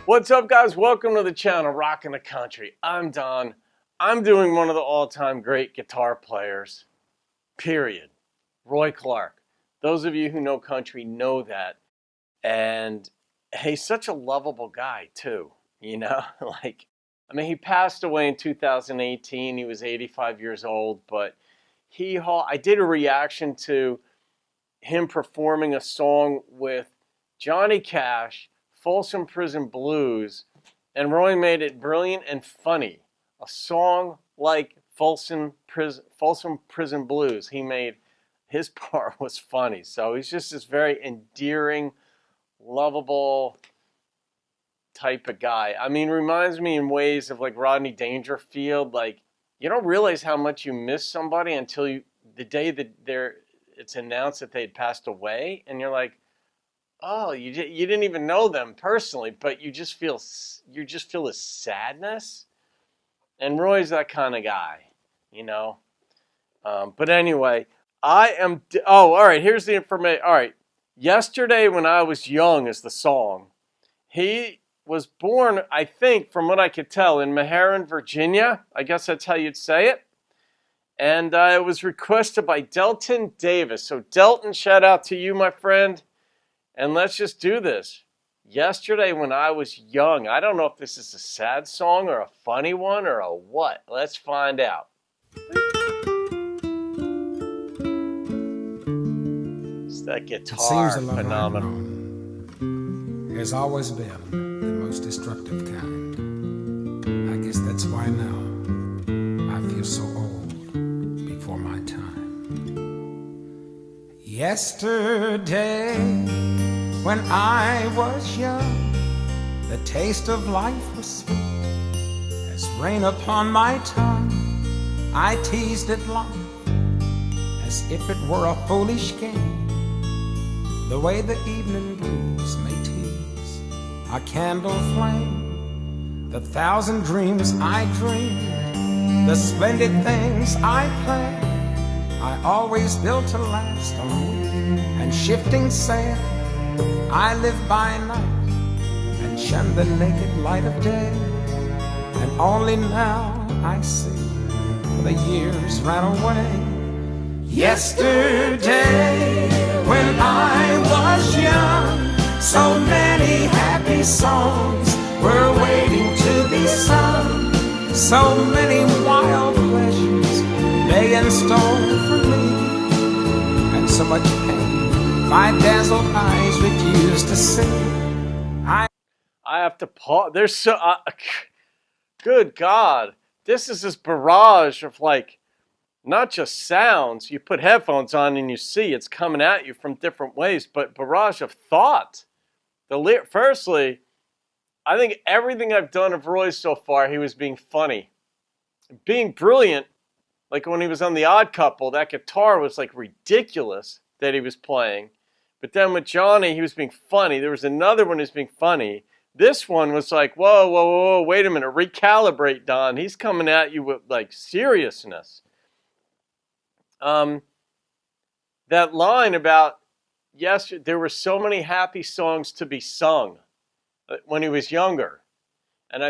What's up, guys? Welcome to the channel, Rockin' the Country. I'm Don. I'm doing one of the all-time great guitar players, period. Roy Clark. Those of you who know country know that. And he's such a lovable guy, too. You know, he passed away in 2018. He was 85 years old, but I did a reaction to him performing a song with Johnny Cash, Folsom Prison Blues, and Roy made it brilliant and funny. A song like Folsom Prison Blues, his part was funny. So he's just this very endearing, lovable type of guy. I mean, reminds me in ways of like Rodney Dangerfield. Like, you don't realize how much you miss somebody until the day that it's announced that they'd passed away, and you're like, oh, you didn't even know them personally, but you just feel this sadness. And Roy's that kind of guy, you know. But anyway, all right, here's the information. All right, Yesterday When I Was Young is the song. He was born, I think, from what I could tell, in Meherrin, Virginia. I guess that's how you'd say it. And it was requested by Delton Davis. So Delton, shout out to you, my friend. And let's just do this. Yesterday When I Was Young. I don't know if this is a sad song or a funny one or a what. Let's find out. It's that guitar phenomenon. Has always been the most destructive kind. I guess that's why now I feel so old before my time. Yesterday, when I was young, the taste of life was sweet as rain upon my tongue. I teased at life as if it were a foolish game, the way the evening breeze may tease a candle flame. The thousand dreams I dreamed, the splendid things I planned, I always built to last on wind and shifting sand. I live by night and shun the naked light of day, and only now I see the years ran away. Yesterday, when I was young, so many happy songs were waiting to be sung. So many wild pleasures lay in store for me, and so much pain my dazzled eyes refused to see. I have to pause. There's so... good God. This is this barrage of like, not just sounds. You put headphones on and you see it's coming at you from different ways, but barrage of thought. Firstly, I think everything I've done of Roy's so far, he was being funny. Being brilliant, like when he was on The Odd Couple, that guitar was like ridiculous that he was playing. But then with Johnny, he was being funny. There was another one who's being funny. This one was like, whoa, wait a minute, recalibrate, Don. He's coming at you with like seriousness. That line about yesterday, there were so many happy songs to be sung when he was younger. And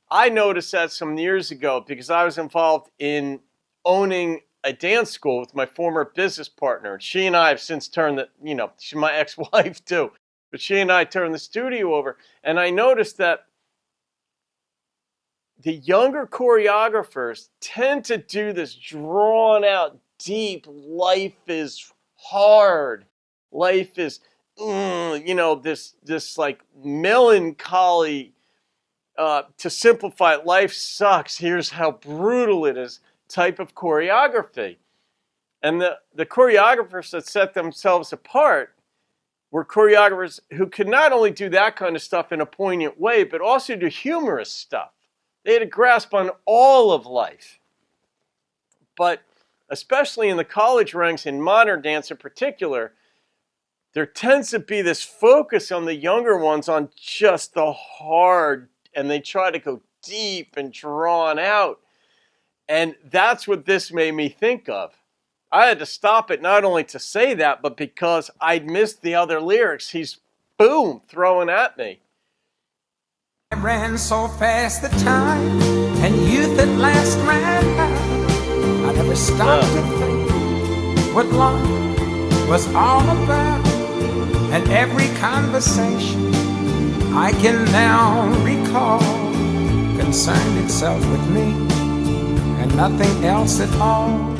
I noticed that some years ago because I was involved in owning a dance school with my former business partner. And she and I have since turned she's my ex-wife too. But she and I turned the studio over. And I noticed that the younger choreographers tend to do this drawn out, deep, life is hard. Life is, this like melancholy, to simplify it, life sucks. Here's how brutal it is type of choreography. And the choreographers that set themselves apart were choreographers who could not only do that kind of stuff in a poignant way, but also do humorous stuff. They had a grasp on all of life. But especially in the college ranks, in modern dance in particular, there tends to be this focus on the younger ones on just the hard, and they try to go deep and drawn out. And that's what this made me think of. I had to stop it not only to say that, but because I'd missed the other lyrics he's, boom, throwing at me. I ran so fast the time and youth at last ran out. I never stopped to think what life was all about. And every conversation I can now recall concerned itself with me and nothing else at all.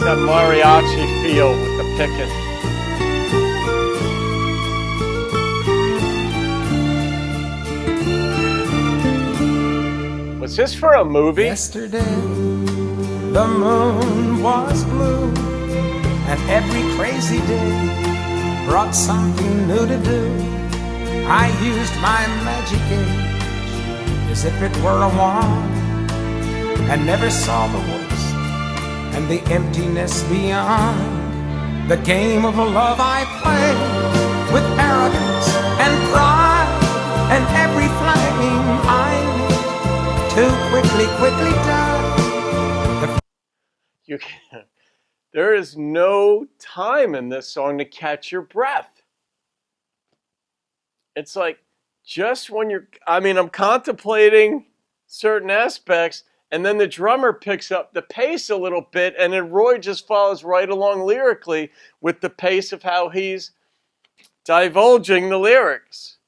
That mariachi feel with the picking. Was this for a movie? Yesterday, the moon was blue, and every crazy day brought something new to do. I used my magic age as if it were a wand, and never saw the worst and the emptiness beyond. The game of love I played with arrogance and pride, and every flame I lit too quickly died. You can't. There is no time in this song to catch your breath. It's like just when you're, I'm contemplating certain aspects, and then the drummer picks up the pace a little bit, and then Roy just follows right along lyrically with the pace of how he's divulging the lyrics.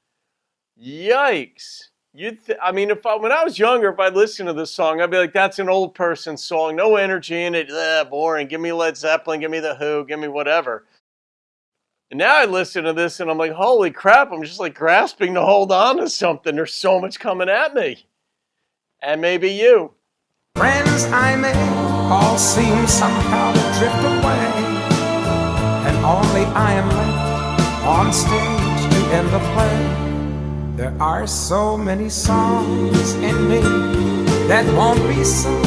Yikes. When I was younger, if I listened to this song, I'd be like, that's an old person's song. No energy in it. Boring. Give me Led Zeppelin. Give me The Who. Give me whatever. And now I listen to this, and I'm like, holy crap. I'm just like grasping to hold on to something. There's so much coming at me. And maybe you. Friends I made all seem somehow to drift away, and only I am left on stage to end the play. There are so many songs in me that won't be sung.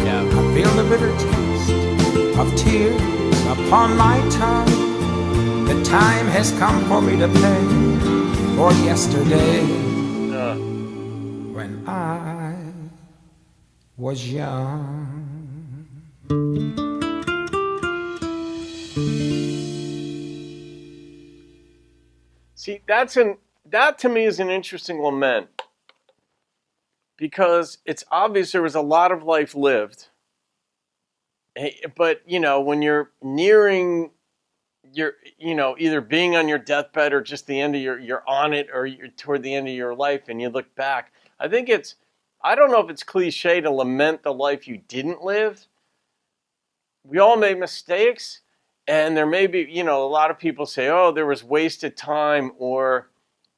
Yeah. I feel the bitter taste of tears upon my tongue. The time has come for me to pay for yesterday when I was young. See, that to me is an interesting lament, because it's obvious there was a lot of life lived. But, when you're nearing your, either being on your deathbed or just the end of you're on it, or you're toward the end of your life and you look back, I don't know if it's cliche to lament the life you didn't live. We all make mistakes, and there may be, a lot of people say, oh, there was wasted time, or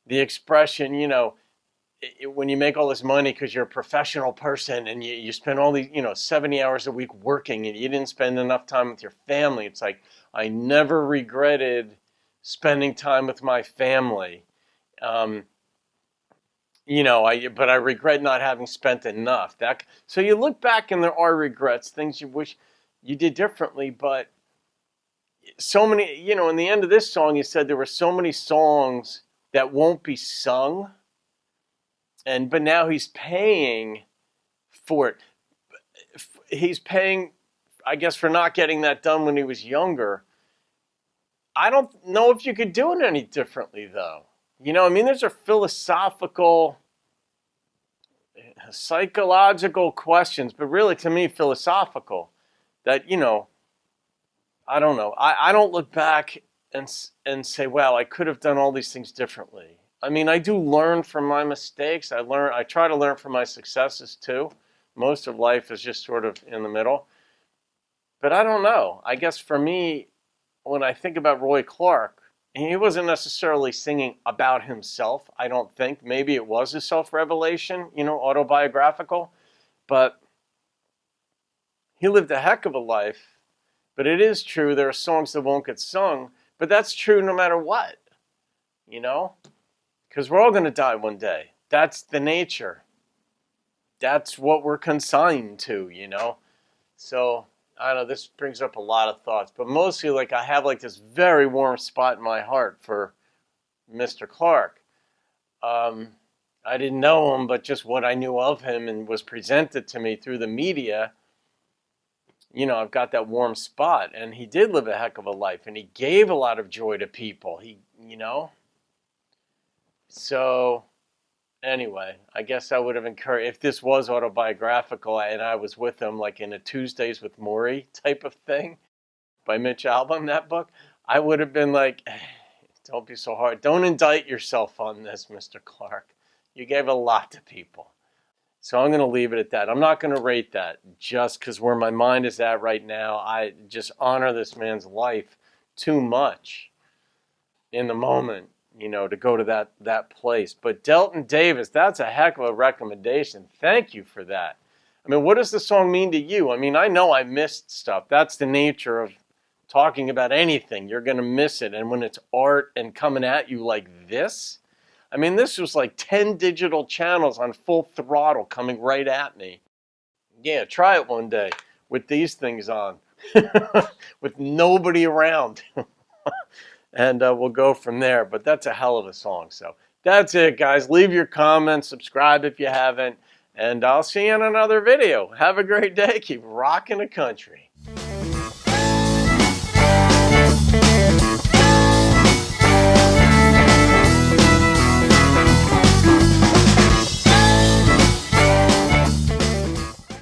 the expression, when you make all this money because you're a professional person and you spend all these, 70 hours a week working and you didn't spend enough time with your family. It's like, I never regretted spending time with my family. But I regret not having spent enough. So you look back and there are regrets, things you wish you did differently, but so many, in the end of this song, you said there were so many songs that won't be sung, but now he's paying for it. He's paying, I guess, for not getting that done when he was younger. I don't know if you could do it any differently, though. There's a philosophical, psychological questions, but really, to me, philosophical, that, I don't know. I don't look back and say, wow, I could have done all these things differently. I do learn from my mistakes. I try to learn from my successes, too. Most of life is just sort of in the middle. But I don't know. I guess for me, when I think about Roy Clark, he wasn't necessarily singing about himself, I don't think. Maybe it was a self-revelation, autobiographical. But he lived a heck of a life. But it is true, there are songs that won't get sung. But that's true no matter what, Because we're all going to die one day. That's the nature. That's what we're consigned to, So, I don't know, this brings up a lot of thoughts. But mostly, I have, this very warm spot in my heart for Mr. Clark. I didn't know him, but just what I knew of him and was presented to me through the media, I've got that warm spot. And he did live a heck of a life, and he gave a lot of joy to people. So anyway, I guess I would have encouraged, if this was autobiographical and I was with him like in a Tuesdays with Morrie type of thing by Mitch Albom, that book, I would have been like, don't be so hard. Don't indict yourself on this, Mr. Clark. You gave a lot to people. So I'm going to leave it at that. I'm not going to rate that just because where my mind is at right now. I just honor this man's life too much in the moment, to go to that place. But Delton Davis, that's a heck of a recommendation. Thank you for that. I mean, what does the song mean to you? I mean, I know I missed stuff. That's the nature of talking about anything. You're going to miss it. And when it's art and coming at you like this, I mean, this was like 10 digital channels on full throttle coming right at me. Yeah, try it one day with these things on, with nobody around. And we'll go from there. But that's a hell of a song. So that's it, guys. Leave your comments. Subscribe if you haven't. And I'll see you in another video. Have a great day. Keep rocking the country.